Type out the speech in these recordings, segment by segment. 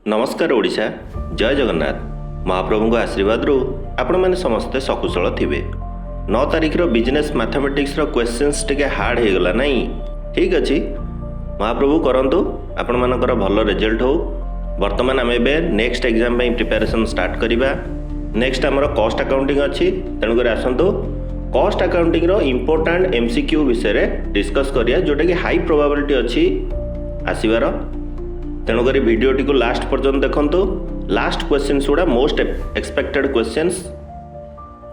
नमस्कार ओडिशा, जय जगन्नाथ। महाप्रभु आशीर्वाद आपण मैंने समस्ते सकुशल थे। 9 तारिख बिजनेस मैथमेटिक्स क्वेश्चंस टे हार्ड हो गला नहीं। ठीक अच्छे, महाप्रभु करंतु आपण मानकर भल रिजल्ट हो। वर्तमान आम एवं नेक्स्ट एग्जाम प्रिपेरेसन स्टार्ट करवा। नेक्स्ट आमर कॉस्ट अकाउंटिंग अच्छी, तेणुक आसतु कॉस्ट अकाउंटिंग इंपोर्टाट एमसीक्यू विषय डिस्कस करिया, जोटा कि हाई प्रोबेबिलिटी अच्छी आसबार। तेणुक भिडियोटी को लास्ट पर्यंत देखंतु। लास्ट क्वेश्चंस गुड़ा मोस्ट एक्सपेक्टेड क्वेश्चंस।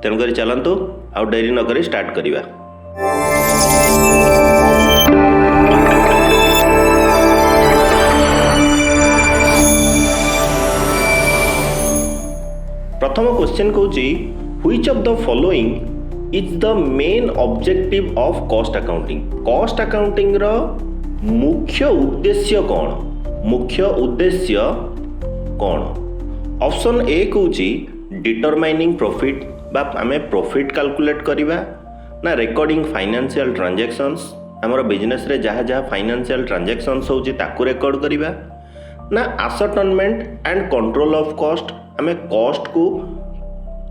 तेणुक चलतु आउ डेरी नक स्टार्ट करवा। प्रथम क्वेश्चन कहूँ, which of the following is the main objective of cost accounting. Cost accounting रो मुख्य उद्देश्य कौन? मुख्य उद्देश्य कौन? ऑप्शन ए कहूँ डिटरमाइनिंग प्रॉफिट, बा आमे प्रॉफिट कैलकुलेट करिबा ना रिकॉर्डिंग फाइनेंशियल ट्रांजैक्शंस। हमर बिजनेस रे जहाँ जहाँ फाइनेंशियल ट्रांजैक्शंस होची ताकू रिकॉर्ड करिबा ना असर्टनमेंट एंड कंट्रोल ऑफ कॉस्ट। आमे कॉस्ट को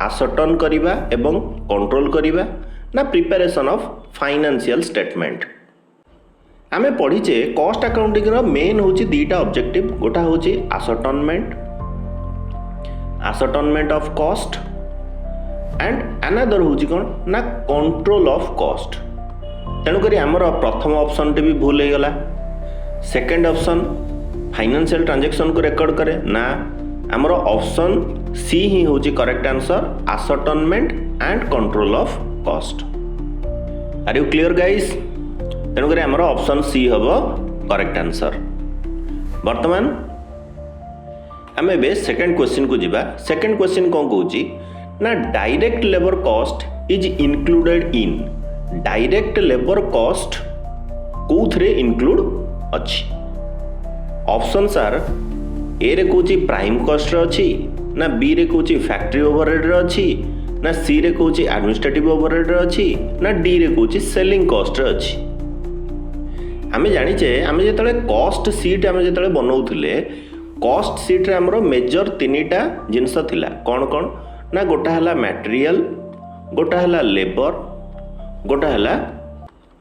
असर्टन करिबा एवं कंट्रोल करिबा ना प्रिपरेशन ऑफ फाइनेंशियल स्टेटमेंट। आमे पढ़ीचे कॉस्ट अकाउंटिंग रो मेन होची दीटा ऑब्जेक्टिव। गोटा होची असर्टनमेंट ऑफ कॉस्ट एंड अनदर होची कोन ना कंट्रोल ऑफ कॉस्ट। तेणु करी हमर प्रथम ऑप्शन टे भी भूल हो गला। सेकंड ऑप्शन फाइनेंशियल ट्रांजैक्शन को रिकॉर्ड करे ना, हमर ऑप्शन सी ही होची correct answer, ascertainment and control of cost. Are you clear guys? तेणुक आमर ऑप्शन सी हम करेक्ट आंसर। वर्तमान आम ए सेकेंड क्वेश्चन को जीवा। सेकेंड क्वेश्चन कौन कहूँ ना, direct labour cost is included in. Direct labour cost कौथरे इंक्लूड अच्छी? ऑप्शंस आर ए रे कहूँ प्राइम कॉस्ट अच्छी ना, बी रे कहूँ फैक्ट्री ओवरहेड अच्छी ना, सी रे कहूँ एडमिनिस्ट्रेटिव ओवरहेड अच्छी ना, डी रे कहूँ सेलिंग कॉस्ट अच्छी। आमे जानिचे आमे जेतले कॉस्ट सीट आमे जेतले बनाउथिले, कॉस्ट सीट रे हमरो मेजर तीनटा जिंस थिला। कौन कौन ना, गोटा हला मटेरियल, गोटा हला लेबर, गोटा हला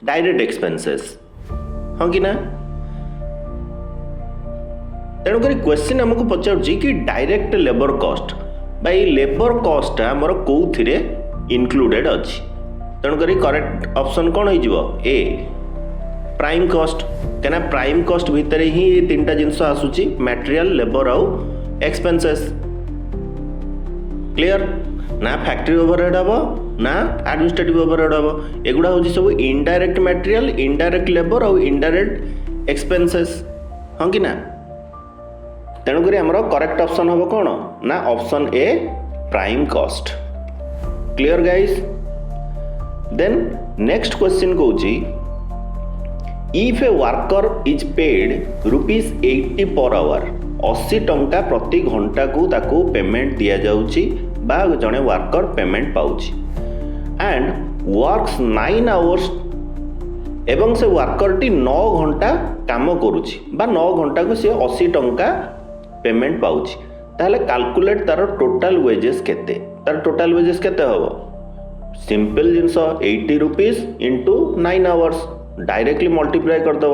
डायरेक्ट एक्सपेंसेस। हाँ कि ना? तेणु करी क्वेश्चन हमको पचारुची कि direct labour cost by labour cost हमर कोउथिरे इंक्लूडेड अछि। तेणु करी करेक्ट ऑप्शन कौन हो? ए प्राइम कॉस्ट। क्या प्राइम कॉस्ट भितर ही ये तीनटा जिनस आसूची, मटेरियल, लेबर आउ एक्सपेंसेस। क्लियर ना? फैक्ट्री ओवरहेड हम ना एडमिनिस्ट्रेटिव ओवरहेड हम। एगुड़ा हूँ सब इनडायरेक्ट मटेरियल, इनडायरेक्ट लेबर आउ इनडायरेक्ट एक्सपेंसेस। हाँ कि ना? तेणुक आमर करेक्ट ऑप्शन हम कौन ना, option A prime cost. Clear guys? Then next question कहूँ, if a worker is paid ₹80 per our, 80 टंका प्रति घंटा को ताको पेमेंट दिया जाउची बा जने वर्कर पेमेंट पाउची एंड वर्क्स 9 आवर्स एवं से वर्कर टी 9 घंटा काम करूची बा 9 घंटा को से 80 टंका पेमेंट पाउची, ताहले कैलकुलेट तार टोटल वेजेस केते। तार टोटल वेजेस केते हबो? सिंपल जिंस ₹80 इंटू 9 आवर्स डायरेक्टली मल्टीप्लाई कर दो।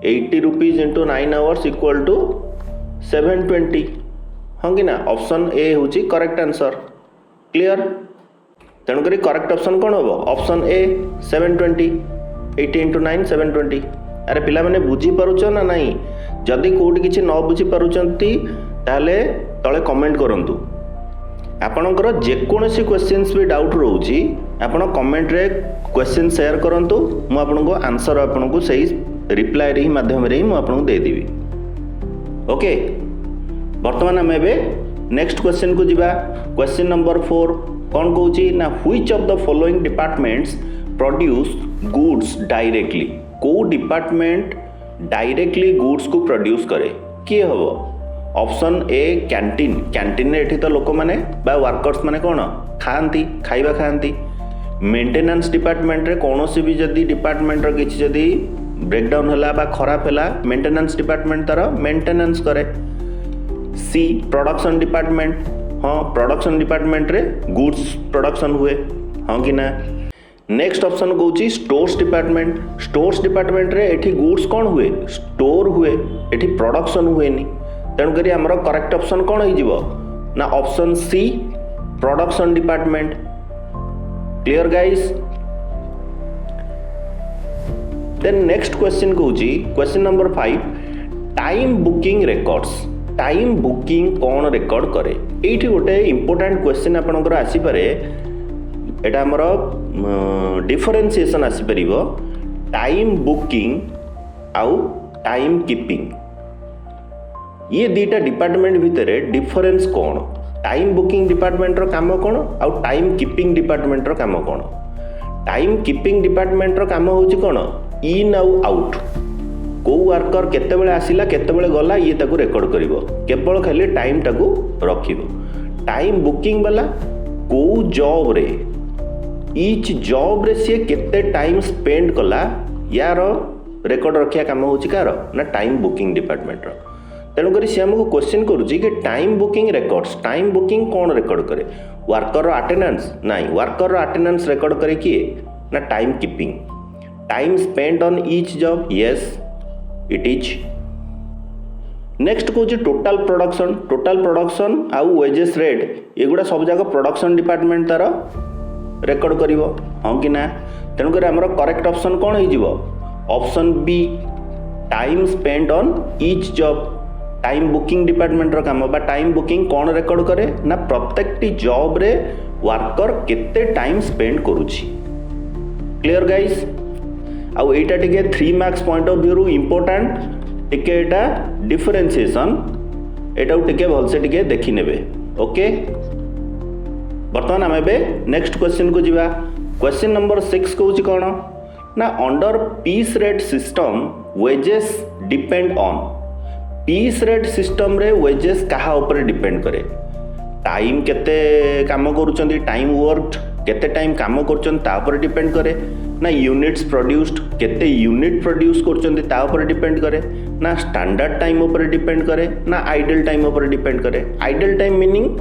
₹80 इंटू 9 आवर्स इक्वल टू 720। हाँ कि ना? ऑप्शन ए हूँ करेक्ट आंसर। क्लियर? तेणुक करेक्ट ऑप्शन कौन हम? Option A 720। 80 इंटू 9 720। अरे पिला मैंने बुझी पारुछ ना नहीं? जदि कोठी किछि न बुझी पारुचंती ताले तले कमेंट करंतु। आपणकर जेकोसी क्वेश्चंस भी डाउट रोची आपण कमेंट रे क्वेश्चन शेयर करंतु। मु आपनको आंसर आपनको सही रिप्लाई रे माध्यम रे मु आपनको दे देबी। ओके, वर्तमान हम एबे नेक्स्ट क्वेश्चन को जीवा। क्वेश्चन नंबर 4 कौन कहूची ना, which of the following departments produce goods directly. को डिपार्टमेंट डायरेक्टली गुड्स को प्रोड्यूस करे? किए हबो? ऑप्शन ए कैंटीन। कैंटीन एठी तो लोक माने बा वर्कर्स माने कोन खांती, खाइबा खांती। मेंटेनेंस डिपार्टमेंट रे कोनोसी भी जदी डिपार्टमेंट रो किछि जदी ब्रेकडाउन होला बा खराब होला, मेंटेनेंस डिपार्टमेंट तार मेंटेनेंस करे। सी प्रोडक्शन डिपार्टमेंट, हाँ प्रोडक्शन डिपार्टमेंट रे गुड्स प्रोडक्शन हुए, हाँ कि ना। नेक्स्ट ऑप्शन कहूँ स्टोर्स डिपार्टमेंट, स्टोर्स डिपार्टमेंट रे एठी गुड्स कौन हुए, स्टोर हुए, एठी प्रोडक्शन हुएनी। तेणुक आमर करेक्ट ऑप्शन कौन हो ना option C production department. Clear guys. Then next question कहूँ question number 5, time booking records. Time booking कौन रिकॉर्ड करे, ये गोटे इंपोर्टेंट क्वेश्चन आपंकर आसीपे। एटा आमर डिफरेन्सिएसन आसीपर टाइम बुकिंग आउ टाइम कीपिंग, ये दुईटा डिपार्टमेंट भितर डिफरेन्स कौन, टाइम बुकिंग डिपार्टमेंट रो काम कौन आउ टाइम कीपिंग डिपार्टमेंट रो काम कौन। टाइम कीपिंग डिपार्टमेंट रो काम होची कौन, इन आउ आउट, को वर्कर केतेबेले आसिला केतेबेले गला ये ताकू रेकॉर्ड करिवो, केवल खाली टाइम टाकू रखिवो। टाइम बुकिंग वाला को जॉब रे ईच जॉब रे सी केते टाइम स्पेंड कला यार रेकॉर्ड रखिया काम होची कार ना टाइम बुकिंग डिपार्टमेंट रो। तेणुक सी आमको क्वेश्चन करुच्ची कि time booking records, time booking कौन रेकॉर्ड करे, वर्कर अटेंडेंस नहीं, वर्कर अटेंडेंस रेकॉर्ड करे किए ना time keeping. Time spend on each job, yes it is. Next कहूँ टोटाल प्रोडक्शन, टोटाल प्रोडक्शन आउ वेजेस रेट एगुड़ा सब जाक प्रोडक्शन डिपार्टमेंट तार रेकॉर्ड करिवो, हाँ कि ना। तेणुक आमर करेक्ट ऑप्शन कौन हो, option B time spend on each job. Time booking department रो काम बा टाइम बुकिंग कौन रेकॉर्ड करे ना प्रत्येकटी जॉब रे वर्कर केते टाइम स्पेंड करूची। Clear guys. आउ एटा टिके 3 मार्क्स पॉइंट ऑफ व्यू रु इंपोर्टेंट टिके एटा डिफरेंशिएशन, एटा टिके भलसे टिके देखि नेबे। ओके, बर्तमान आम एबे नेक्स्ट क्वेश्चन को जीवा। क्वेश्चन नंबर 6 कहूँ कौन ना under piece rate system wages depend on. Piece rate system रे वेजेस कहा ऊपर डिपेंड करे, टाइम केते काम करूचंदी, टाइम वर्कड केते टाइम काम करूचंदी ता ऊपर डिपेंड करे ना, यूनिट्स प्रोड्यूस्ड केते यूनिट प्रोड्यूस करूचंदी ता ऊपर डिपेंड करे ना, स्टैंडर्ड टाइम ऊपर डिपेंड करे ना, आइडल टाइम ऊपर डिपेंड करे। आइडल टाइम मीनिंग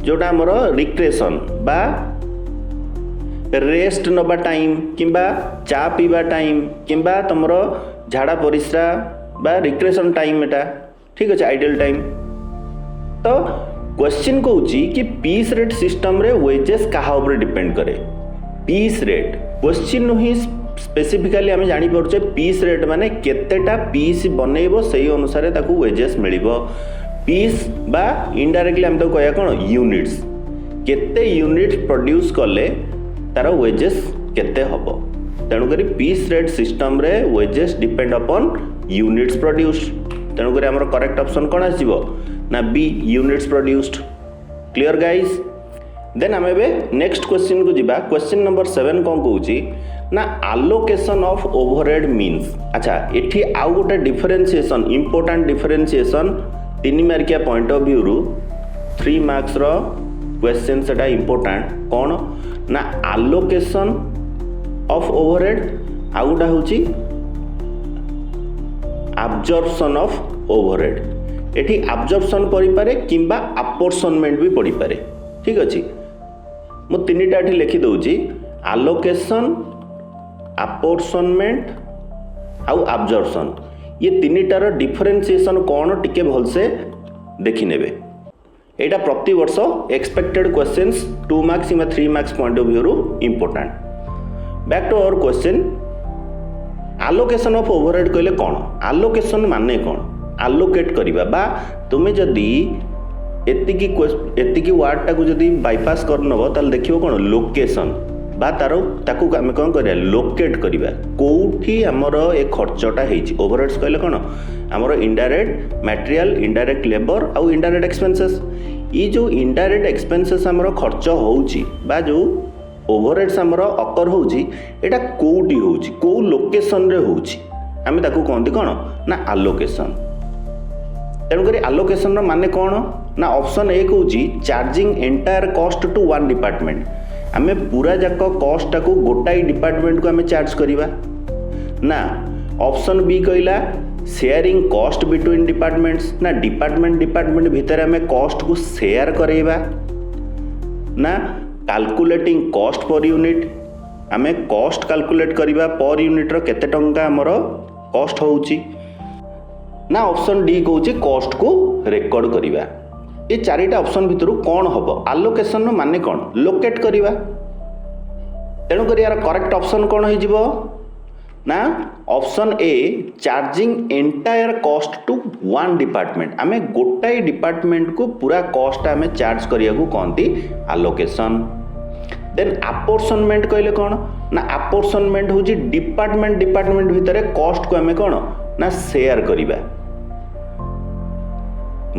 जोटा हमर रिक्रेशन बा रेस्ट नबा टाइम किंबा चा पीवा टाइम किंबा तुमर झाड़ा परिश्रा बा रिक्रेशन टाइम एटा, ठीक अच्छे आइडल टाइम। तो क्वेश्चन कहूँ कि पीस रेट सिस्टम रे वेजेस कहा ऊपर डिपेंड करे। पीस रेट क्वेश्चन नुही स्पेसिफिकाली आम जानी पारे पीस रेट माने केतेटा पीस बनइबो सही अनुसार ताकू वेजेस मिलिबो। पीस बा इनडायरेक्टली आम तो कहया कौन यूनिट्स, केते यूनिट्स प्रोड्यूस कले तार वेजेस केते हबो। तेणुक पीस रेट सिस्टम रे wages depend upon units produced. तेणुक आमर करेक्ट ऑप्शन कौन आसीबो ना B units produced. Clear guys. Then आम एबे नेक्स्ट क्वेश्चन को जीवा। क्वेश्चन नंबर 7 कौन कहूँ ना आलोकेशन ऑफ ओवरहेड मीन्स। अच्छा, एठी आउ गोटे डिफरेंशिएशन इंपोर्टेंट डिफरेंशिएशन 3 मार्किया पॉइंट ऑफ व्यू रु 3 मार्क्स रो क्वेश्चन सेटा इंपोर्टेंट कौन ना आलोकेशन ऑफ ओवरहेड, आउ गोटा होची अब्जॉर्प्शन ऑफ ओवरहेड। एठी अब्जॉर्प्शन पड़ी पारे किंबा अपोर्शनमेंट भी पड़ी पारे, ठीक अच्छे। मु 3टा एठी लिखि दउची आलोकेशन, अपोर्शनमेंट आउ अब्जॉर्प्शन। ये 3टार डिफरेंशिएशन कौन टिके भलसे देखि नेबे। एटा प्रति वर्ष एक्सपेक्टेड क्वेश्चंस 2 मार्क्स या 3 मार्क्स पॉइंट ऑफ व्यू रु important. Back to our question. Allocation of overhead कहले कौन, आलोकेशन माने कौन, आलोकेट करिबा बा तुमे जदी एतिकी वार्ड टाकू जदी बाईपास करनबो ताल देखिबो कौन लोकेशन बा तारो ताकू आमे कौन करिया लोकेट करिबा कोठी हमर ए खर्चटा हेछि। ओवरहेड्स कहले कौन हमर इनडायरेक्ट मटेरियल, इनडायरेक्ट लेबर आउ इनडायरेक्ट एक्सपेंसेस। ई जो इनडायरेक्ट एक्सपेंसेस हमर खर्च होउछि बा जो ओवरहेड्स हमर अकर होउछि एटा कोठी होउछि, को लोकेशन रे होउछि, आमे ताकू कहंती कौन ना आलोकेशन। तेणुक आलोकेशन माने कौन ना ऑप्शन ए कहूँ charging entire cost to one department. आमे पूरा जाक कॉस्ट टाकू गोटाई डिपार्टमेंट को आमे चार्ज करिबा ना। ऑप्शन बी कहला शेयरिंग कॉस्ट बिटवीन डिपार्टमेंट्स ना डिपार्टमेंट भितर आम कॉस्ट को शेयर करेबा ना कैलकुलेटिंग कॉस्ट पर यूनिट आम कॉस्ट कैलकुलेट करवा पर यूनिट रो केते टंका हमर कॉस्ट होउची ना ऑप्शन डी कहूँ कॉस्ट को रेकर्ड करवा। ये चारिटा ऑप्शन भितर कौन हम आलोकेशन माने कौन लोकेट करवा तेणुक यार करेक्ट ऑप्शन कौन हो ना option A charging entire cost to one department आम गोटाए डिपार्टमेंट को पूरा कॉस्ट आम चार्ज करिया को कहती आलोकेशन। देन अपोर्शनमेंट कहले कौन ना अपोर्शनमेंट हूँ डिपार्टमेंट भितर कॉस्ट को आम कौन ना शेयर करवा।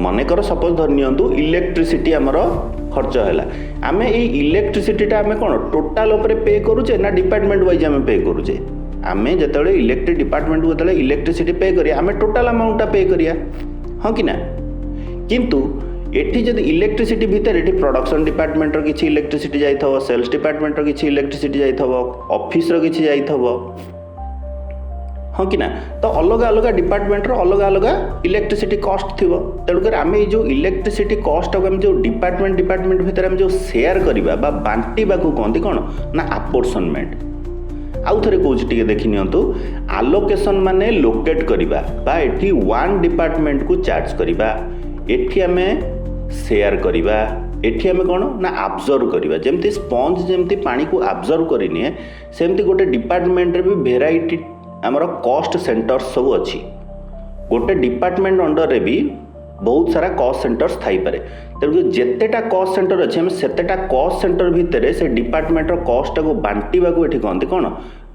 मनकर सपोज धरनियंतु इलेक्ट्रिसिटी आमर खर्च है आम ये इलेक्ट्रिसिटीटा आम कौन टोटाल उपरे पे करुचे ना डिपार्टमेंट वाइज आम पे करुचे आम जो इलेक्ट्रिक डिपार्टमेंट को जो इलेक्ट्रिसिटी पे करिया आम टोटाल अमाउंटा पे करिया हाँ कि ना। किंतु एठी जब इलेक्ट्रिसिटी भितर एठी प्रोडक्शन डिपार्टमेंट रो किछि इलेक्ट्रिसिटी जाइथबो सेल्स डिपार्टमेंट रो किछि इलेक्ट्रिसिटी जाइथबो ऑफिस रो किछि जाइथबो हाँ कि ना। तो अलग अलग डिपार्टमेंट रो अलग अलग इलेक्ट्रिसिटी कॉस्ट थिबो तेणुकर आम जो इलेक्ट्रिसिटी कॉस्ट को जो डिपार्टमेंट भितर आम जो शेयर करबा बा बांटीबा को कहंती कोन ना अपोर्शनमेंट। आउ थे कौच टे देखी नियंतु आलोकेशन माने लोकेट करवा बा एठी वन डिपार्टमेंट को चार्ज करवा एठी आम शेयर करवा एठी आम कौन ना ऑब्जर्व करवा जमती स्पंज जमती पानी को ऑब्जर्व करनी सेमती गोटे डिपार्टमेंट भी भेराइटी आमर कॉस्ट सेंटर्स सब अच्छी गोटे डिपार्टमेंट अंडर रे भी बहुत सारा कॉस्ट सेंटर्स थाई पारे तेणु जितेटा कॉस्ट सेंटर अच्छे आम सेतेटा कॉस्ट सेंटर भितर से डिपार्टमेंट कॉस्ट को बांटीबा को एठी कहते कौन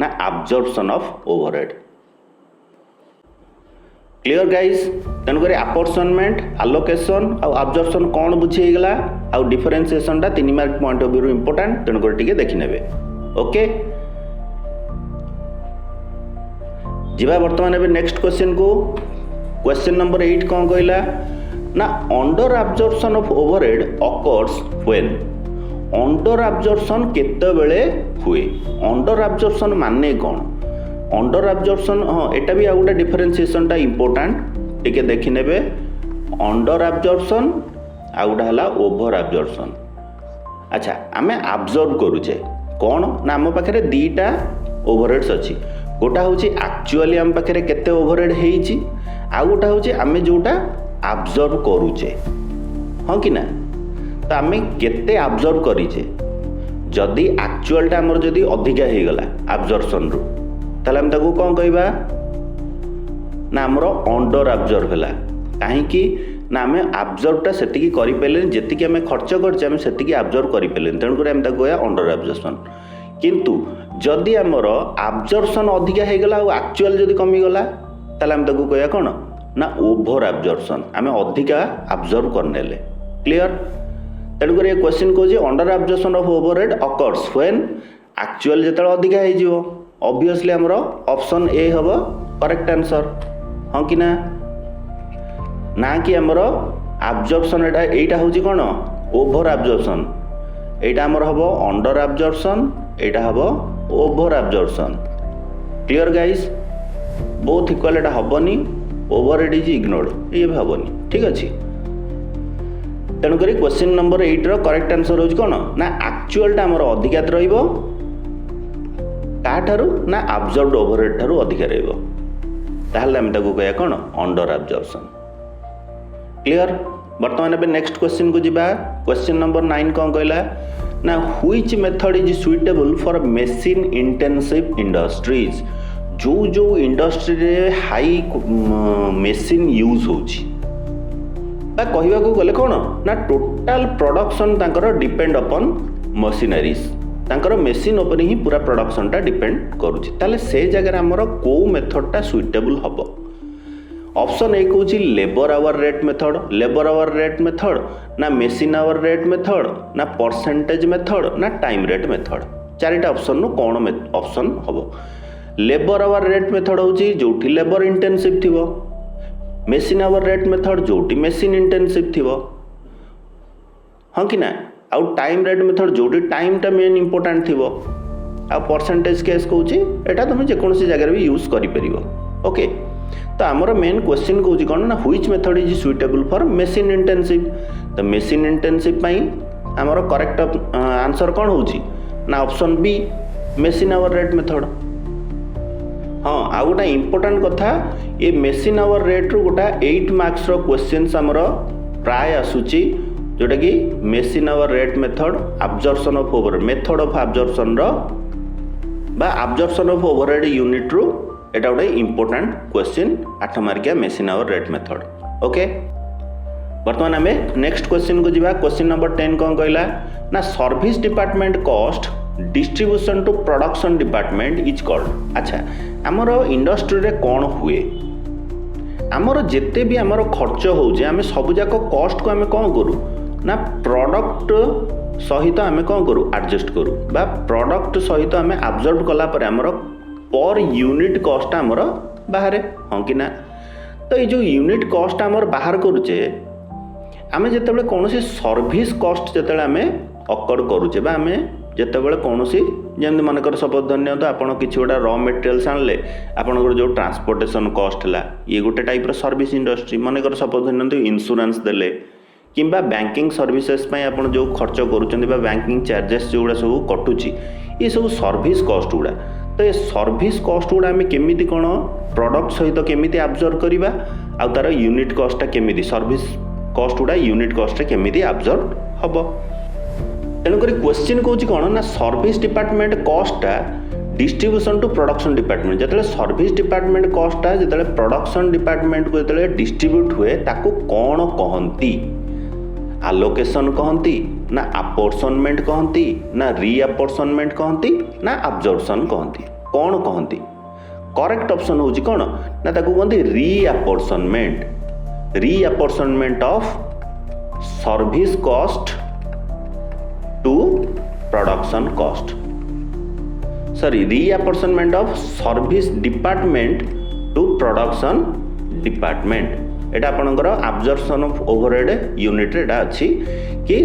ना absorption of overhead. Clear guys तेणुक अपोर्शनमेंट आलोकेशन आउ अब्जॉर्प्शन कौन बुझीगला आउ differentiation 3 mark point of view important तेणुक टिके देखि नेबे। ओके जीवा वर्तमान एबे नेक्स्ट क्वेश्चन को क्वेश्चन नंबर 8 कौन कहला ना under absorption of overhead occurs when under absorption केते बेले हुए अंडर अब्जॉर्प्शन माने कौन अंडर अब्जॉर्प्शन हाँ एटा भी आ गोटे डिफरेंशिएशन टा इंपोर्टेंट टिके देखि नेबे अंडर अब्जॉर्प्शन आ गोटा हला ओवर अब्जॉर्प्शन। अच्छा आमे ऑब्जर्व करूचे कौन ना आम पाखे दीटा ओवरहेड्स अच्छी गोटा हूँ एक्चुअली आम पाखे केते ओवरहेड हेइची आ गोटा हूँ आमे जोटा ऑब्जर्व करूचे हाँ कि ना। तो आमे केते ऑब्जर्व करीचे जदि एक्चुअलटा आमर जदि अधिका हो गला ऑब्जर्प्शन रु ताले हम ताको कौन कहबा ना आमर अंडर ऑब्जर्व है कहीं ना आम ऑब्जर्वटा सेतिकी करि पेलेन जेतिकी आमे खर्च करछे आमे सेतिकी ऑब्जर्व करि पेलेन तेणुकर आम ताको कहया अंडर ऑब्जर्प्शन। किंतु जदि आमर ऑब्जर्प्शन अधिका हो गला और एक्चुअल जदि कमी गला ताले आम ताको कहया कोन ना ओभर ऑब्जर्प्शन आम अधिका ऑब्जर्व करनेले। क्लियर तेणुकर ये क्वेश्चन कहूँ under absorption of overhead occurs when actual जो अधिका हो ऑब्वियसली आमर ऑप्शन ए हम करेक्ट आंसर हाँ कि ना कि आमर ऑब्जर्प्शन एटा हूँ कौन ओभर ऑब्जर्प्शन एटा आमर हम अंडर ऑब्जर्प्शन एटा हम over absorption. Clear guys both equal Etah हबनी overhead is ignored ये भी हबनी ठीक अच्छे। तेणुक क्वेश्चन नंबर 8 रो करेक्ट आंसर हो कौन ना एक्चुअलटा आमर अधिका रहिबो काठारू ना ऑब्जर्व्ड ओवरहेड ठारू अधिका रहिबो ताहले हम ताको कहया कौन अंडर ऑब्जर्प्शन। क्लियर वर्तमान एबे नेक्स्ट क्वेश्चन को जिबा क्वेश्चन नंबर 9 कौन कहला ना which method is suitable for machine intensive industries जो जो इंडस्ट्री रे हाई मेसिन यूज होची बा कहवा को गले कौन ना टोटाल प्रोडक्शन तांकर डिपेंड अपन मशीनरीज तांकर मेसिन उपर ही पूरा प्रोडक्शनटा डिपेंड करुछि ताले से जगह हमर को मेथडटा सुइटेबल हबो। ऑप्शन ए कहूँ लेबर आवर रेट मेथड ना मेसिन आवर रेट मेथड ना परसेंटेज मेथड ना टाइम रेट मेथड चारिटा ऑप्शन नु कौन ऑप्शन हबो। लेबर आवर रेट मेथड हूँ जोठी लेबर इंटेंसिव थिबो मेसिन आवर रेट मेथड जोटी मेसिन इंटेंसिव थिबो हाँ कि ना आउ टाइम रेट मेथड जोटी टाइमटा मेन इंपोर्टेंट थिबो आ परसेंटेज केस कहूँ एटा तुम जेकोसी जगह भी यूज करि परिबो। ओके तो आमर मेन क्वेश्चन कौन कौन ना which method is suitable for machine intensive. तो मशीन इंटेंसिव पाई आमर करेक्ट आंसर कौन होची ना option B machine hour rate method. हाँ आ गोटा इंपोर्टेंट कथा ये मशीन आवर रेट रू गोटा 8 मार्क्स रो क्वेश्चंस आमर प्राय आसुची जोटा कि machine hour rate method absorption of over method of absorption रो बा अब्जॉर्प्शन ऑफ ओवरहेड यूनिट रू एटा गोटे इंपोर्टेंट क्वेश्चन 8 मार्किया machine hour rate method. Okay बर्तमान आमे नेक्स्ट क्वेश्चन को जीवा। क्वेश्चन नंबर 10 कौन कहला ना service department cost distribution to production department is called. अच्छा आमर इंडस्ट्री रे कौन हुए आमर जेते भी आमर खर्च होजे आमे सब जाक कॉस्ट को आमे कौन करू ना प्रोडक्ट सहित आमे कौन करू एडजस्ट करू बा प्रोडक्ट सहित आमे अब्जॉर्ब कला पर आमर पर यूनिट कॉस्ट आमर बाहर हाँ कि ना। तो ये जो यूनिट कॉस्ट आमर बाहर करूचे आमे जेतेबेले कोनोसी सर्विस कॉस्ट जेतेबेले आमे अकॉर्ड करूचे बा आमे जेतेबेले कोनोसी जेमति मानकर सपोज धन्य तो आपण किछि गोटा रॉ मटेरियल्स आनले आपनकर जो ट्रांसपोर्टेशन कॉस्ट हला ये गोटे टाइप रो सर्विस इंडस्ट्री मानकर सपोज धन्य तो इंश्योरेंस देले किंबा बैंकिंग सर्विसेज पई आपण जो खर्च करूचंदी बा बैंकिंग चार्जेस जोड़ा सब कटुची ये सब सर्विस कॉस्ट गुड़ा। तो ये सर्विस कॉस्ट गुड़ा आम केमिति कोन प्रोडक्ट सहित केमिति अब्जॉर्ब करिबा आ तार यूनिट कॉस्टटा केमिति सर्विस कॉस्ट गुड़ा यूनिट कॉस्ट केमिति अब्जॉर्ब हबो। तेणुक क्वेश्चन कौन कौन ना सर्विस डिपार्टमेंट कॉस्टा डिस्ट्रीब्यूशन टू प्रोडक्शन डिपार्टमेंट जिते सर्विस डिपार्टमेंट कॉस्टा जिते प्रोडक्शन डिपार्टमेंट को जिते डिस्ट्रीब्यूट हुए ताको कौन कहती आलोकेशन कहती ना अपोर्शनमेंट कहती ना रीअपोर्शनमेंट कहती ना अब्जॉर्प्शन कहती कौन कहती करेक्ट ऑप्शन होची कौन ना ताको कहती reapportionment of service cost to production cost sorry reapportionment of service department to production department एटा आपनकर अब्जॉर्प्शन ऑफ ओवरहेड यूनिट रे अछि कि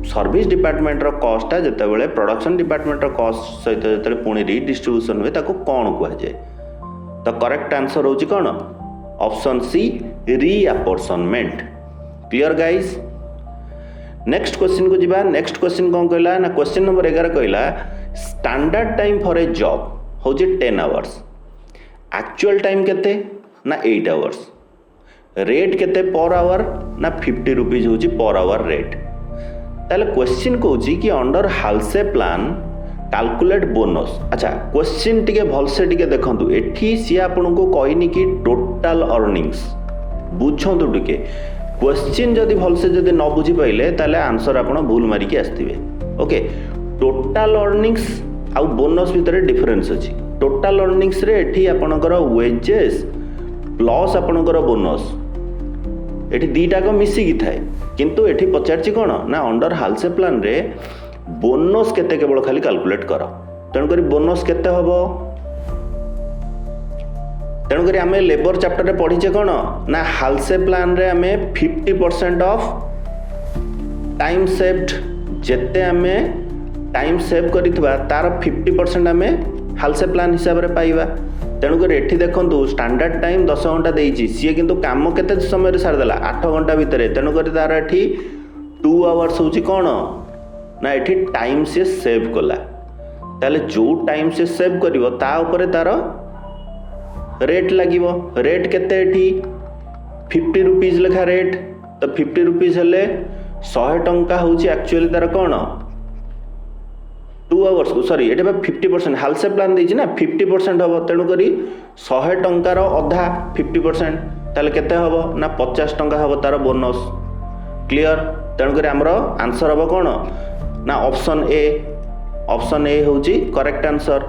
सर्विस डिपार्टमेंट रो कॉस्ट जेते बेले प्रोडक्शन डिपार्टमेंट रो कॉस्ट सहित जेते पुणी रीडिस्ट्रीब्यूशन हुए ताको कोन कुआ जाय। तो करेक्ट आंसर होची कोन option C reapportionment. Clear guys next question को जीवा। नेक्स्ट क्वेश्चन कौन कहला ना क्वेश्चन नंबर 11 कहला standard time for a job होची 10 आवर्स एक्चुअल टाइम केते ना 8 आवर्स रेट केते पर आवर ना 50 रुपीज होची पर आवर रेट। ताले क्वेश्चन कहूची कि अंडर हालसे प्लान कैलकुलेट बोनस। अच्छा क्वेश्चन टिके भलसे टिके देखंतु एठी सी आपन को कहनी कि टोटल अर्निंग्स बुझंतु टिके क्वेश्चन जदि भलसे जदि न बुझी पाइले ताले आंसर आपण भूल मारिकी आस्तिबे। ओके टोटल अर्निंग्स आउ बोनस भितर डिफरेंस अछि। टोटल अर्निंग्स रे एठी आपनकर वेजेस प्लस आपनकर बोनस एठी दीटा को मिसिकी थाए किंतु एठी पचारछि कोन ना अंडर हालसे प्लान रे बोनस केते केवल खाली कैलकुलेट कर तेणु करी बोनस केते हबो तेणु करी आमे लेबर चैप्टर रे पढिचे कोन ना हालसे प्लान रे आमे 50% ऑफ टाइम सेव्ड जेते आमे टाइम सेव करितबा तार 50% आमे हालसे प्लान हिसाब रे पाइबा। तेणुकर एठी देखंतु स्टैंडर्ड टाइम 10 घंटा देइछि सी किंतु काम केते समय रे सार देला 8 घंटा भितर तेणुकर तार एठी 2 आवर्स होछि कोन ना एठी टाइम से सेव कला ताले जो टाइम से सेव करिवो ता ऊपर तार रेट लागिवो। रेट केते एठी 50 रुपीज लेखा रेट तो 50 रुपीज हेले 100 टंका होछि एक्चुअली तार कोन 2 आवर्स को सॉरी एटा 50% हालसे प्लान देछि ना 50% हबो तेणु करी 100 टंकार अधा 50% ताले केते हबो ना 50 टंका हबो तार बोनस। क्लियर तेणु करी हमरो आंसर हबो कोन ना ऑप्शन ए होछि करेक्ट आंसर।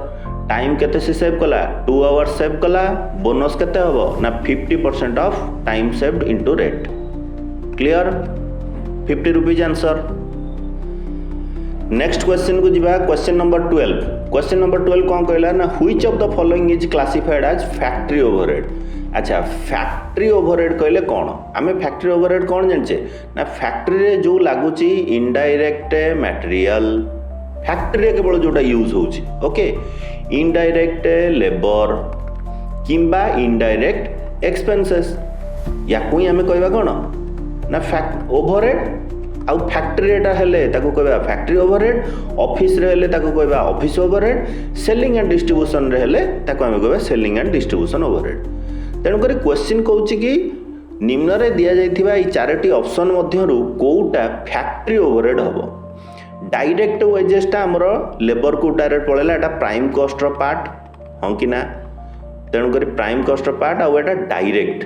टाइम केते से सेव कला 2 आवर्स सेव कला बोनस केते हबो ना 50% of time saved into rate. Clear 50 rupees answer. Next question को जीवा क्वेश्चन नंबर 12। क्वेश्चन नंबर 12 कौन कहला ना which of the following is classified as factory overhead. अच्छा फैक्ट्री ओवरहेड कहले कौन आमे फैक्ट्री ओवरहेड कौन जानचे ना फैक्ट्री रे जो लागुची इनडायरेक्ट मटेरियल फैक्ट्री रे केवल जोटा यूज होची ओके इनडायरेक्ट लेबर किंबा इनडायरेक्ट एक्सपेंसेस या ही आम कह कौन ना ओवरहेड आउ फैक्ट्री हेले ताको कहबा फैक्ट्री ओवरहेड ऑफिस रे हेले ताको कहबा office overhead selling and distribution रे हेले ताको आम कहबा सेलिंग एंड डिस्ट्रीब्यूशन ओवरहेड। तेणुक क्वेश्चन कौच कि निम्न रे दिया जाइथिबा ई चारोटी ऑप्शन मध्यरु कोउटा फैक्ट्री ओवरहेड हबो। डायरेक्ट वेजेसटा हमर लेबर को डायरेक्ट पळेला एटा प्राइम कॉस्ट रो पार्ट हं कि ना। तेणुक प्राइम कॉस्ट रो पार्ट आउ एटा डायरेक्ट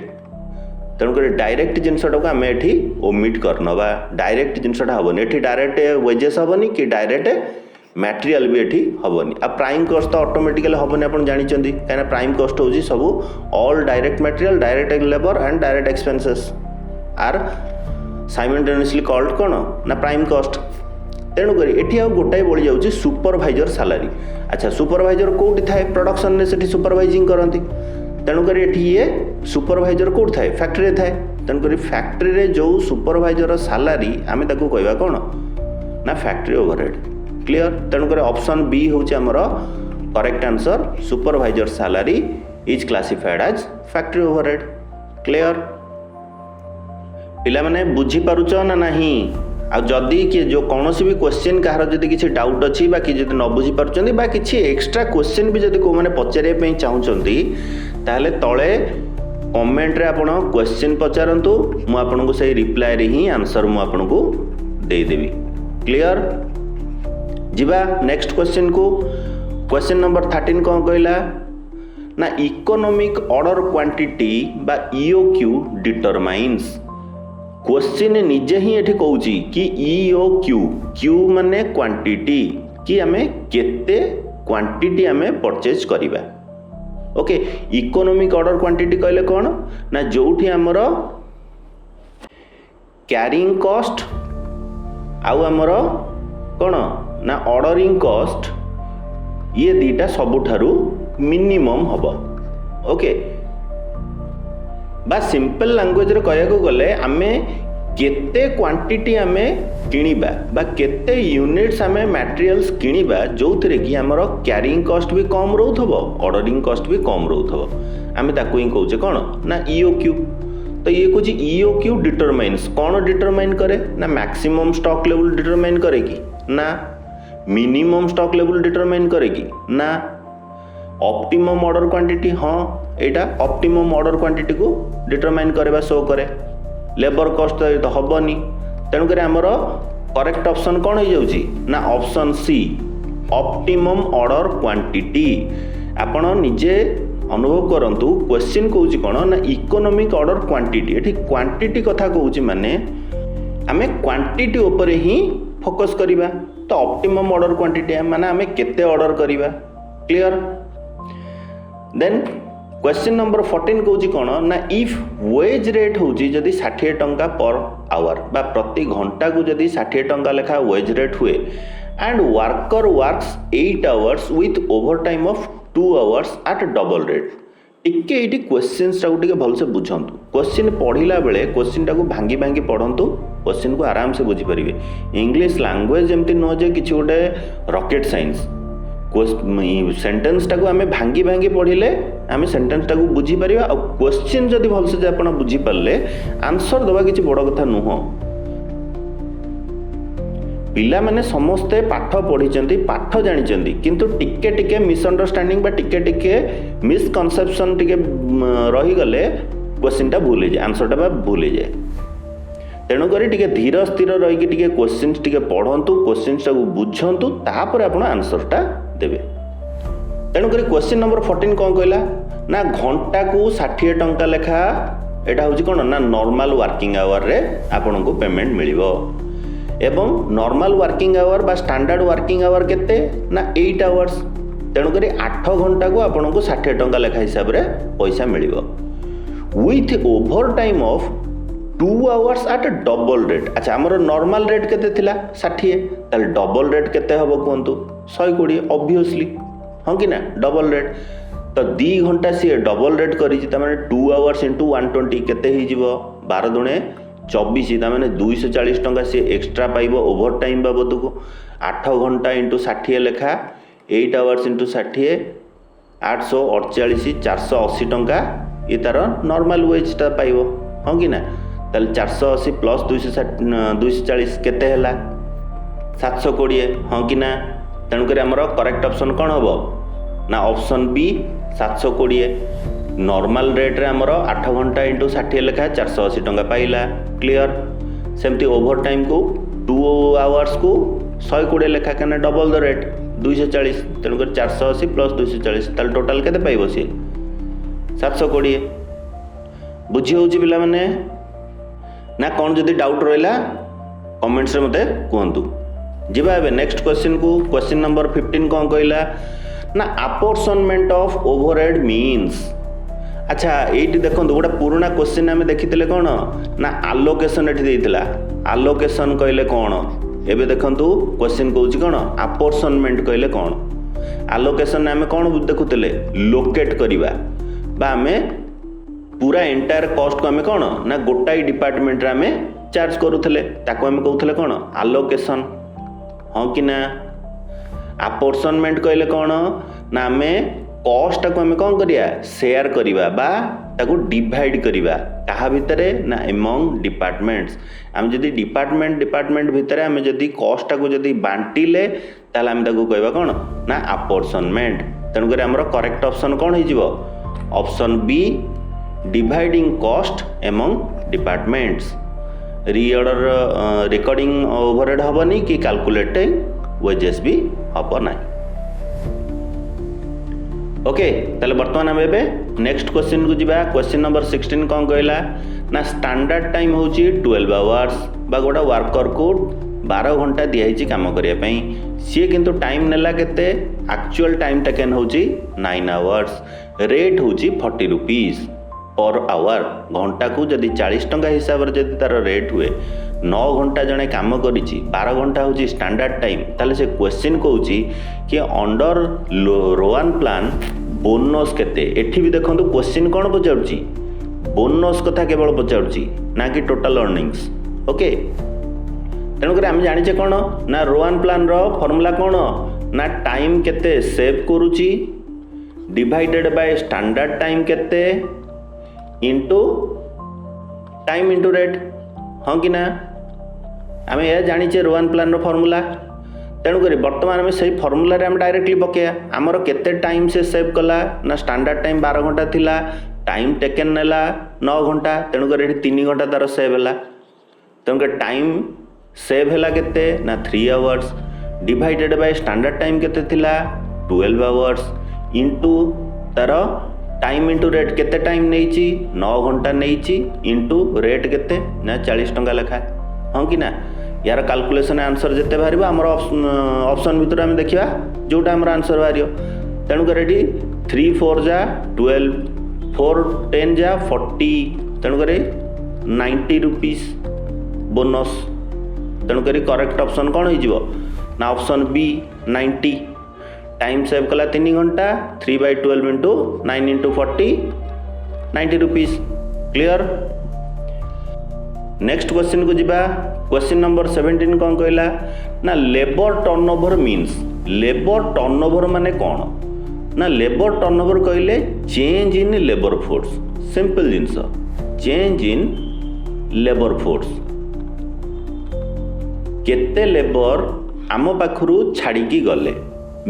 तेणुक डायरेक्ट जिनसटा को आम एठी ओमिट करनबा। डायरेक्ट जिनसटा हबनी एठी डायरेक्ट वेजेस हबनी कि डायरेक्ट मटेरियल भी एठी हबनी। आ प्राइम कॉस्ट तो ऑटोमेटिकली हबनी आपण जानिचंदी काना प्राइम कॉस्ट होजी सब all direct material direct labour and direct expenses are simultaneously called कोन ना प्राइम कॉस्ट। तेणुक एठी आ गोटाई बळी जाउची सुपरवाइजर सैलरी। अच्छा सुपरवाइजर कोठी थाए प्रोडक्शन ने सेठी सुपरवाइजिंग करंती। तेणुक एठी ये सुपरवाइजर कोठ थाए फैक्ट्री थाए। तेणुक फैक्ट्री रे जो सुपरवाइजर सैलरी आमे ताको कहबा कोन ना फैक्ट्री ओवरहेड। क्लियर। तेणुक ऑप्शन बी होची हमर correct answer supervisor salary is classified as factory overhead. Clear. पिला माने बुझी पारुच ना नहीं आ जदि कि जो कौन भी क्वेश्चन कहार जदि किसी डाउट अच्छी बा कि जदि न बुझी पारुचंदी बा किसी एक्स्ट्रा क्वेश्चन भी जदि को माने पचारिया पे चाहूचंदी ताहले तळे कमेंट रे आपण क्वेश्चन पचारंतु मु आपनको सही रिप्लाई रे ही आंसर मु आपनको दे देबी। क्लियर। जिबा नेक्स्ट क्वेश्चन को। क्वेश्चन नंबर 13 कौन कहला ना इकोनॉमिक ऑर्डर क्वांटिटी बा ईओक्यू डिटरमाइन्स। क्वेश्चन निजे ही एठी कहूची कि ईओक्यू क्यू माने क्वांटिटी कि आमे केते क्वांटिटी आमे परचेज करिबा। ओके इकोनॉमिक ऑर्डर क्वांटिटी कहले कौन ना जोठी हमर कैरिंग कॉस्ट आउ हमर कौन ना ऑर्डरिंग कॉस्ट ये दीटा सबुठारु मिनिमम हबो। ओके बा सिंपल लैंग्वेज रे कहया को गले आमे केते क्वांटिटी आमे किनिबा बा केते यूनिट्स आमे मटेरियल्स किनिबा जोथरे कि हमर कैरिंग कॉस्ट भी कम रहउथबो ऑर्डरिंग कॉस्ट भी कम रहउथबो आमे ताकू ही कहउचे कोन ना ईओक्यू। तो ये कुछ ईओक्यू डिटरमाइन्स कौन डिटरमाइन करे ना मैक्सिमम स्टॉक लेवल डिटरमाइन करेगी ना मिनिमम स्टॉक लेवल डिटरमाइन करेगी ना ऑप्टिमम ऑर्डर क्वांटिटी। हाँ एटा ऑप्टिमम ऑर्डर क्वांटिटी को डिटरमाइन करबा शो करे। लेबर कॉस्ट तो हबनी। तेणुक आमर करेक्ट ऑप्शन कौन हो जाउची ना option C optimum order quantity. आपण निजे अनुभव करंतु क्वेश्चन कहूची कौन ना इकोनॉमिक ऑर्डर क्वांटिटी। एठी क्वांटिटी कथा कहूची माने आमे क्वांटिटी ऊपर ही फोकस करिबा। तो ऑप्टिमम ऑर्डर क्वांटिटी माने आमे केते ऑर्डर करिबा। क्लियर। देन क्वेश्चन नंबर 14 कहूची कौन ना इफ वेज रेट होची जदि 60 टंका पर आवर बा प्रति घंटा को जदि 60 टंका लेखा वेज रेट हुए and worker works 8 hours with overtime of 2 hours at double rate. टिके ये क्वेश्चन टाक टे भलसे बुझंतु। क्वेश्चन पढ़िला बेले क्वेश्चन टाक भांगी भांगी पढ़ंतु क्वेश्चन को आराम से बुझी पारिबे। इंग्लिश लैंग्वेज एमती नुह जे किछि गोटे रॉकेट साइंस। सेंटेंस टाक आमे भांगी भांगी पढ़िले आमे सेंटेंस टाक बुझी पारिबा। आ क्वेश्चन जदि भलसे जे आपण बुझी पारले आंसर दबा किछि बड़ कथा नुह। पिला माने समस्ते पाठ पढ़ी पाठ जानी किंतु टिके टिके मिसअंडरस्टैंडिंग बा टिके टिके मिसकनसेप्शन टिके रही गले क्वेश्चन टा भूल जाए आंसर टा भूल जाए। तेणुक टिके धीर स्थिर रही टिके क्वेश्चन टिके पढ़ंतु क्वेश्चन टाक बुझंतु तापर आपण आंसर टा देबे। तेणुक क्वेश्चन नंबर 14 कौन कहला ना घंटा को 60 टंका लेखा एटा होची कोन ना नॉर्मल वर्किंग आवर रे आपन को पेमेंट मिलिबो। एवं नॉर्मल वर्किंग आवर बा स्टैंडर्ड वर्किंग आवर केते ना 8 आवर्स। तेणुक 8 घंटा को आपन को 60 टंका लेखा हिसाब रे पैसा मिलिबो with overtime of 2 hours at double rate. अच्छा हमर नॉर्मल रेट केते थिला 60 ताल डबल रेट केते हबो कोंतु 120 ऑब्वियसली हां कि ना डबल रेट। तो 2 घंटा सी डबल रेट करी ता माने 2 आवर्स इनटू 120 केते ही जीवो 12 दुणे 24 ता माने 240 टंका सी एक्स्ट्रा पाइबो ओवर टाइम बाबद को। 8 घंटा इनटू 60 लेखा 8 आवर्स इनटू 60 848 480 टंका ये तार नॉर्मल वेजटा पाइब हाँ कि ना ताले 480 प्लस 240 केते हैला 720 हाँ कि ना तेणुक आमर करेक्ट ऑप्शन कौन हम ना ऑप्शन बी 720 नॉर्मल रेट रे आमर 8 घंटा इंटू 60 लेखा 480 टंका पाइला क्लियर सेमती ओभर टाइम को 2 आवर्स को 120 लेखा क्या डबल द रेट 240 तेणुक 480 प्लस 240 ताल टोटाल केते पाइब सी 720 बुझी होउची पिला माने ना कौन जदि डाउट रहा कमेंट्स रे मते कहतु जीवा एबे नेक्स्ट क्वेश्चन को क्वेश्चन नंबर 15 कौन कहला ना अपोर्शनमेंट ऑफ ओवरहेड मीन्स अच्छा ये देखो गोटे पुराना क्वेश्चन आम देखी कौन ना आलोकेशन ये आलोकेशन कहले कौन एबे देखु क्वेश्चन कौन कौन अपोर्शनमेंट कहले कौन आलोकेशन आम कौन देखुले लोकेट करवा आम पूरा एंटायर कॉस्ट को आम कौन ना गोटाई डिपार्टमेंट रे आम चार्ज करूले आम कहते कौन आलोकेशन हाँ कि ना अपोर्शनमेंट कहले कौन ना आम कॉस्ट को आम कौन करिया शेयर करिवा बा ताको डिवाइड करिवा कहा भितरे ना एमंग डिपार्टमेंट्स आम जदि डिपार्टमेंट भितरे आम जदि कॉस्ट को जदि बांटिले ताले आम ताको कहबा कौन ना अपोर्शनमेंट तेणुक आमर करेक्ट ऑप्शन कौन हो option B dividing cost among departments reorder recording overhead हबनी कि कैलकुलेटिंग वेजेस भी हब ना ओके ताले बर्तमान आम एबे नेक्स्ट क्वेश्चन को जिबा क्वेश्चन नंबर 16 कौन कहला ना स्टैंडर्ड टाइम होची 12 आवर्स बा गोटा वर्कर को 12 घंटा दिया काम करने सी किंतु टाइम नेला केते एक्चुअल टाइम टेकन होची 9 आवर्स रेट होची 40 रुपीस पर आवर घंटा को जदि 40 टंका हिसाब से जदि तार रेट हुए 9 घंटा जड़े कम कर 12 घंटा हूँ स्टैंडर्ड टाइम ताले से क्वेश्चन कौन कि अंडर रोवान प्लान बोनस केते एठी भी देखो क्वेश्चन कौन पचारुची बोनस कथा केवल पचारुची ना कि टोटल अर्निंग्स ओके तेणुक आम जाने कौन ना रोवान प्लान रो फॉर्मूला कौन ना टाइम केते सेव करुची डिवाइडेड बाय स्टैंडर्ड टाइम केते इंटू टाइम इंटू रेट हाँ कि ना आम यह जाचे रोवान प्लान रो फॉर्मूला तेणुक बर्तमान आम से फॉर्मूला आम डायरेक्टली पकेया आमर केते टाइम से सेव कला ना स्टैंडर्ड टाइम 12 घंटा थिला टाइम टेकन नेला 9 घंटा तेणुक 3 घंटा तार सेव है तेणुक टाइम सेव है केते ना 3 hours divided by standard time केते थिला 12 आवर्स इंटू तार टाइम इंटू रेट केते टाइम नहीं 9 घंटा नहीं इंटू रेट केते ना 40 टंका लेखा हाँ कि ना यार कैलकुलेशन आंसर जिते बाहर आम ऑप्शन भितर आम देखा जोटा आम आंसर बाहर तेणुक ये 3 4 जा 12 4 10 जा 40 तेणुक 90 रुपीस बोनस तेणुक करेक्ट ऑप्शन कौन हो ना ऑप्शन बी 90 टाइम सेव कला 3 घंटा 3/12 into 9 into 40 90 rupees clear next question को जिबा क्वेश्चन नंबर 17 कौन कहला ना labour turnover means labour turnover माने कौन ना लेबर टर्नओवर कहले change in labour force simple genus change in labour force केते लेबर आम पाखरु छाड़ी गले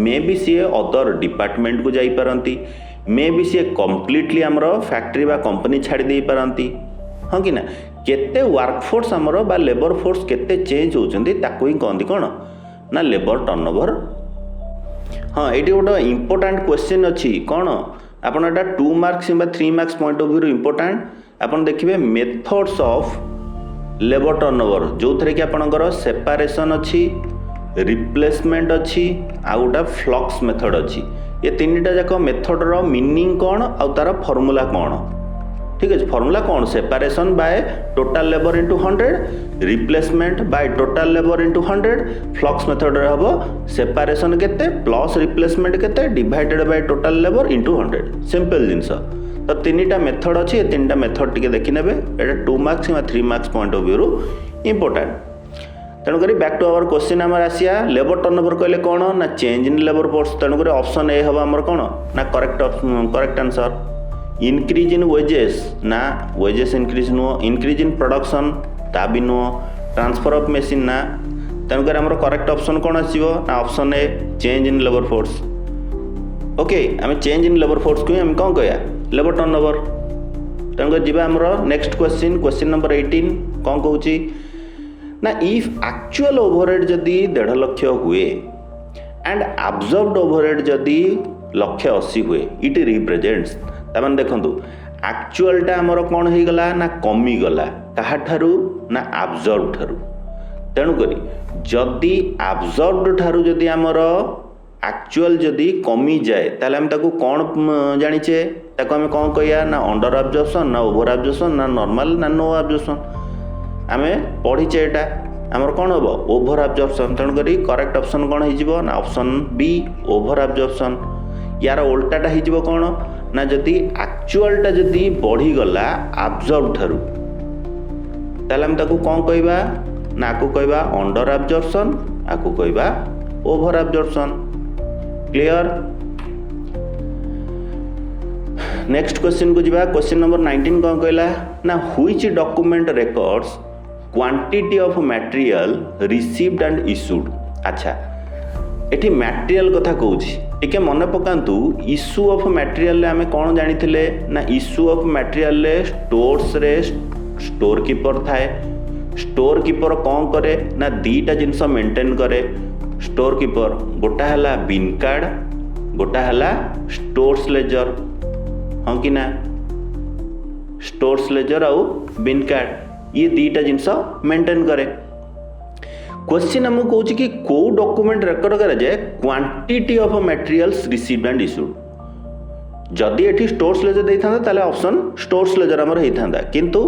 मे भी सी अदर डिपार्टमेंट को जाई पारंती मे भी सी कम्प्लीटली आमर फैक्ट्री बा कंपनी छाड़ी दे पारंती हाँ कि ना केते वर्कफोर्स आमर बा लेबर फोर्स केते चेंज होचंदी ताको ही कहंदी कौन ना लेबर टर्नओवर हाँ ये गोटे इंपोर्टाट क्वेश्चन अच्छी कौन आपन एटा 2 मार्क्स किंबा 3 marks point of view important आपन देखिए मेथड्स ऑफ लेबर टर्नओवर जो थे कि आपनकर सेपारेशन अच्छी रिप्लेसमेंट अच्छी आ गोटा फ्लक्स मेथड अच्छी ये 3टा जाक मेथड रो मीनिंग कौन आ तार फॉर्मूला कौन ठीक है फॉर्मूला कौन separation by total labour into 100 replacement by total labour into 100 flux method रे हबो सेपारेशन केते प्लस रिप्लेसमेंट केते divided by total labour into 100 simple जिनस तो 3टा मेथड अच्छी 3टा मेथड टिके देखि नेबे एटा 2 मार्क्स या 3 marks point of view important तेणुक बैक टू आवर क्वेश्चन आम आसिया लेबर टर्नओवर कहले कौन ना चेंज इन लेबर फोर्स तेणुक ऑप्शन ए हम आमर कौन ना correct answer increase in wages ନା ୱେଜେସ୍ ଇନକ୍ରିଜ୍ ନୁହଁ, ଇନକ୍ରିଜ୍ ଇନ୍ ପ୍ରଡକ୍ସନ୍ ତା ବି ନୁହଁ, ଟ୍ରାନ୍ସଫର୍ ଅଫ୍ ମେସିନ୍ ନା। ତେଣୁକରି ଆମର କରେକ୍ଟ ଅପସନ୍ କ'ଣ ଆସିବ ନା option A change in labour force. Okay, ଆମେ ଚେଞ୍ଜ ଇନ୍ ଲେବର ଫୋର୍ସକୁ ହିଁ ଆମେ କ'ଣ କହିବା ଲେବର ଟର୍ନ ଓଭର। ତେଣୁକରି ଯିବା ଆମର ନେକ୍ସଟ କ୍ୱେଶ୍ଚିନ୍ ନମ୍ବର 18 କ'ଣ କହୁଛି ନା ଇଫ୍ ଆକ୍ଚୁଆଲ୍ ଓଭरहेଡ୍ ଯଦି 1.5 ଲକ୍ଷ ହୁଏ ଆଣ୍ଡ ଆବଜର୍ଭଡ ଓଭरहेଡ୍ ଯଦି 180 ହୁଏ, ଇଟ୍ ରିପ୍ରେଜେଣ୍ଟସ୍। ତାମାନେ ଦେଖନ୍ତୁ ଆକ୍ଚୁଆଲଟା ଆମର କ'ଣ ହେଇଗଲା ନା କମିଗଲା, କାହାଠାରୁ ନା ଆବଜର୍ଭ ଠାରୁ। ତେଣୁକରି ଯଦି ଆବଜର୍ଭଡ ଠାରୁ ଯଦି ଆମର ଆକ୍ଚୁଆଲ ଯଦି କମିଯାଏ ତାହେଲେ ଆମେ ତାକୁ କ'ଣ ଜାଣିଛେ, ତାକୁ ଆମେ କ'ଣ କହିବା ନା ଅଣ୍ଡର ଆବଜର୍ପସନ୍ ନା ଓଭର ଆବଜର୍ପସନ୍ ନା ନର୍ମାଲ ନା ନୋ ଆବଜର୍ପସନ୍। ଆମେ ପଢ଼ିଛେ ଏଇଟା ଆମର କ'ଣ ହେବ ଓଭର ଆବଜର୍ପସନ୍। ତେଣୁକରି କରେକ୍ଟ ଅପସନ୍ କ'ଣ ହେଇଯିବ ନା ଅପସନ୍ ବି ଓଭର ଆବଜର୍ପସନ୍। ୟାର ଓଲଟାଟା ହେଇଯିବ କ'ଣ ନା ଯଦି ଆକ୍ଚୁଆଲଟା ଯଦି ବଢ଼ିଗଲା ଆବଜର୍ଭ ଠାରୁ ତାହେଲେ ଆମେ ତାକୁ କ'ଣ କହିବା ନା ଆକୁ କହିବା ଅଣ୍ଡର ଆବଜର୍ପସନ୍, ଆକୁ କହିବା ଓଭର ଆବଜର୍ପସନ୍। କ୍ଲିୟର? ନେକ୍ସଟ କ୍ୱେଶ୍ଚିନ୍କୁ ଯିବା। କ୍ୱେଶ୍ଚିନ୍ ନମ୍ବର 19 କ'ଣ କହିଲା ନା which document records quantity of material received and issued. ଆଚ୍ଛା, ଏଠି ମ୍ୟାଟେରିଆଲ କଥା କହୁଛି, ଟିକେ ମନେ ପକାନ୍ତୁ ଇସ୍ୟୁ ଅଫ୍ ମ୍ୟାଟେରିଆଲରେ ଆମେ କ'ଣ ଜାଣିଥିଲେ ନା ଇସ୍ୟୁ ଅଫ୍ ମ୍ୟାଟେରିଆଲରେ ଷ୍ଟୋର୍ସରେ ଷ୍ଟୋର କିପର ଥାଏ। ଷ୍ଟୋର କିପର କ'ଣ କରେ ନା ଦୁଇଟା ଜିନିଷ ମେଣ୍ଟେନ୍ କରେ ଷ୍ଟୋର କିପର, ଗୋଟା ହେଲା ବିନ୍ କାର୍ଡ଼, ଗୋଟା ହେଲା ଷ୍ଟୋର୍ସ ଲେଜର। ହଁ କି ନା, ଷ୍ଟୋର୍ସ ଲେଜର ଆଉ ବିନ୍ କାର୍ଡ଼ ये दुईटा जिनस मेंटेन करे। क्वेश्चन हमको कौन कि कौ डॉक्यूमेंट रेकर्ड करा जाए quantity of materials received and issued. जदि एठी स्टोर्स लेजर देइथांदा ताले ऑप्शन स्टोर्स लेजर हमर हेइथांदा, किंतु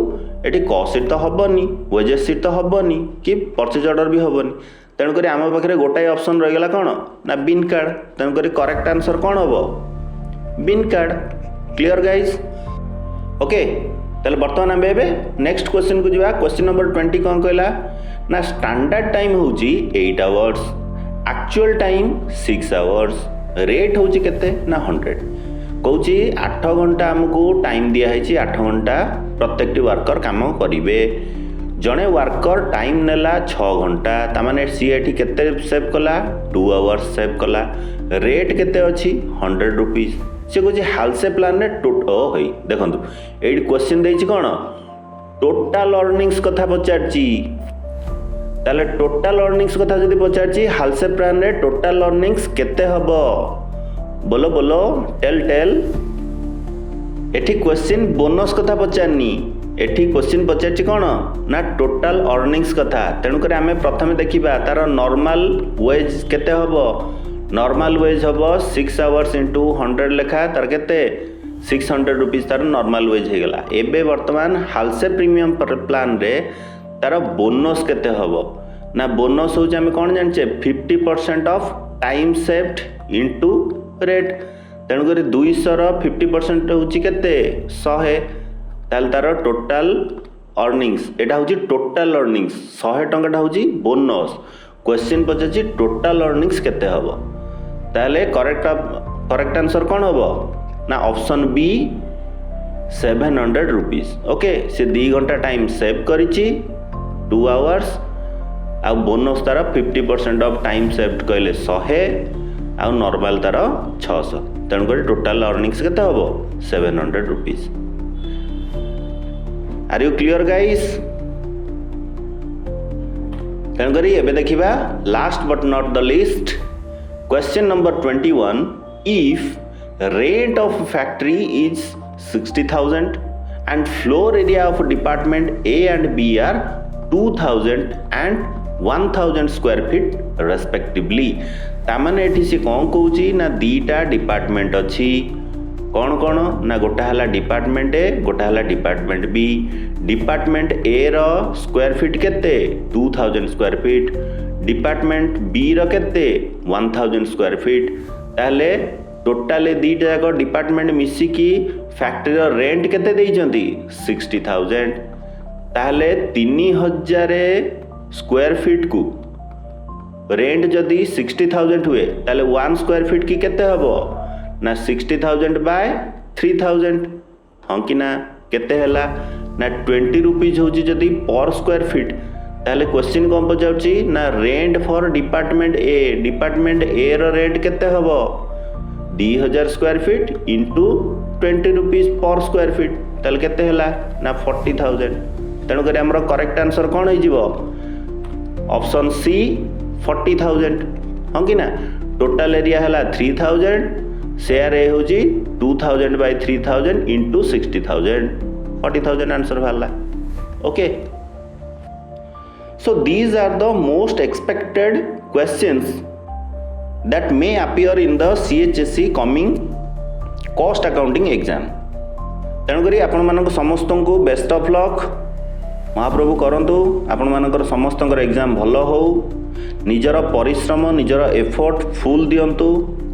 एठी कॉस्ट शीट तो हबनी, वेजेस शीट तो हबनी कि परचेज ऑर्डर भी हबनी। तेणु करी आम पाखरे गोटाए ऑप्शन रहि गेला कोन ना बिन कार्ड। तेणु करी करेक्ट आंसर कोन हबो बिन कार्ड। Clear guys? ओके, ताले वर्तमान आम नेक्स्ट क्वेश्चन को जावा। क्वेश्चन नंबर 20 कौन कहला ना स्टैंडर्ड टाइम होची 8 hours, actual time 6 hours, rate होची केते ना 100। कहूची 8 घंटा हमको टाइम दिया है, 8 घंटा प्रत्येक वर्कर काम करेंगे। जड़े वर्कर टाइम नेला 6 घंटा, तामाने सी एठी केते सेव कला 2 आवर्स सेव कला। रेट केते अछि 100 रुपीज। से कहे हालसे प्लान रे देखो ये क्वेश्चन देछि कोन टोटाल अर्निंग्स कथा पचारछि। ताले टोटाल अर्निंग्स कथा जदि पचारछि हालसे प्लान रे टोटाल अर्निंग्स केते हबो बोलो बोलो टेल टेल। एठी क्वेश्चन बोनस कथा पचारनी, एठी क्वेश्चन पचारछि कोन ना टोटाल अर्निंग्स कथा। तेणु कर आमे प्रथमे देखिबा तार नॉर्मल वेज केते हबो। नॉर्मल वेज हम 6 आवर्स इंटू 100 लेखा तार केते 600 रुपीज तार नॉर्मल वेज हो गला। एबे वर्तमान हालसे प्रीमियम प्लान रे तार बोनस केते हबो ना बोनस हो आम कौन जाने 50% of time saved into rate. तेणुक 200 50% हूँ केते 100, ताल तार टोटाल अर्निंग्स एटा हूँ टोटाल अर्निंग्स 100 टंका हूँ बोनस। क्वेश्चन पचार टोटाल अर्निंग्स केते हबो, ताले करेक्ट आंसर कौन हम ना ऑप्शन बी 700 रुपीज। ओके, से 2 घंटा टाइम सेव करिछि 2 आवर्स आ बोनस तार 50% ऑफ टाइम सेव्ड कहले 100 आ नॉर्मल तार 600। तेणुक टोटाल अर्निंग्स केते हबो 700 rupees. Are you clear guys? तेणुक एबे देखिबा last but not the least question number 21। If rent of factory is 60,000 and floor area of department A and B are 2,000 and 1,000 square feet respectively। तामाने एठी से कौन कहूची ना दीटा department अच्छी कौन कौन ना गोटा हला डिपार्टमेंट ए गोटा हला department B. Department A row square feet केते 2000 स्क्वायर फीट, डिपार्टमेंट बी रो केते 1000 स्क्वायर फीट। ताले टोटाल दीटा जाक डिपार्टमेंट मिसिकी फैक्ट्री रो रेंट केते देइचंती 60,000। ताले 3000 स्क्वायर फीट को रेंट जदि 60,000 हुए ताले 1 स्क्वायर फीट की केते हबो ना 60,000 बाय 3000। हाँ कि ना केते हैला ना 20 रुपीज होची जदी पर स्क्वायर फीट ताहले क्वेश्चन कौन पचाउची ना रेंट फॉर डिपार्टमेंट ए रो रेंट केते हबो 2000 square feet into 20 rupees per square feet ताहले केते हैला ना 40,000 तेणु करी हमर करेक्ट आंसर कौन हो जीवो ऑप्शन सी 40,000 हाँ कि ना टोटल एरिया हैला 3000 शेयर ए होची 2000 बाय 3000 इंटू 60,000 40,000 आंसर बाहरला okay so these are the most expected questions that may appear in the CHSE coming cost accounting exam तेणु करी आपण मानक समस्त को बेस्ट ऑफ लक महाप्रभु करंतु आपण मानकर समस्त एग्जाम भल हो निजर परिश्रम निजर एफर्ट फुल दियंतु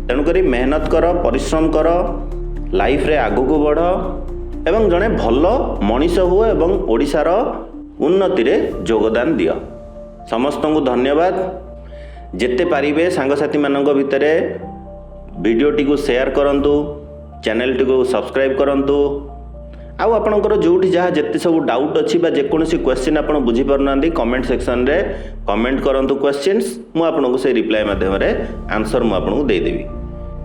तेणु करी मेहनत कर परिश्रम कर लाइफ रे आगु को बढ़ एवं जड़े भल मनीष हुए एवं ओडिशार उन्नति रे योगदान दियो समस्त को धन्यवाद जेते पारिबे सांगसाथी मानक भितरे वीडियोटी को शेयर करंतु चैनल टी को सब्सक्राइब करंतु आउ आपणकर जोठी जहाँ जेते सब डाउट अच्छी बा जेकोसी क्वेश्चन आप बुझी पारना कमेंट सेक्शन रे कमेंट करंतु क्वेश्चंस मु आपनको से रिप्लाई माध्यम रे आंसर मु आपनको दे देबी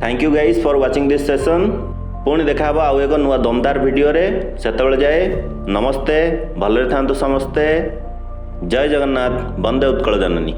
thank you guys for watching this session पुणी देखा आउ एक नुआ दमदार वीडियो रे सेतबेले जाए नमस्ते भलरे थांतु समस्ते जय जगन्नाथ वंदे उत्कल जननी।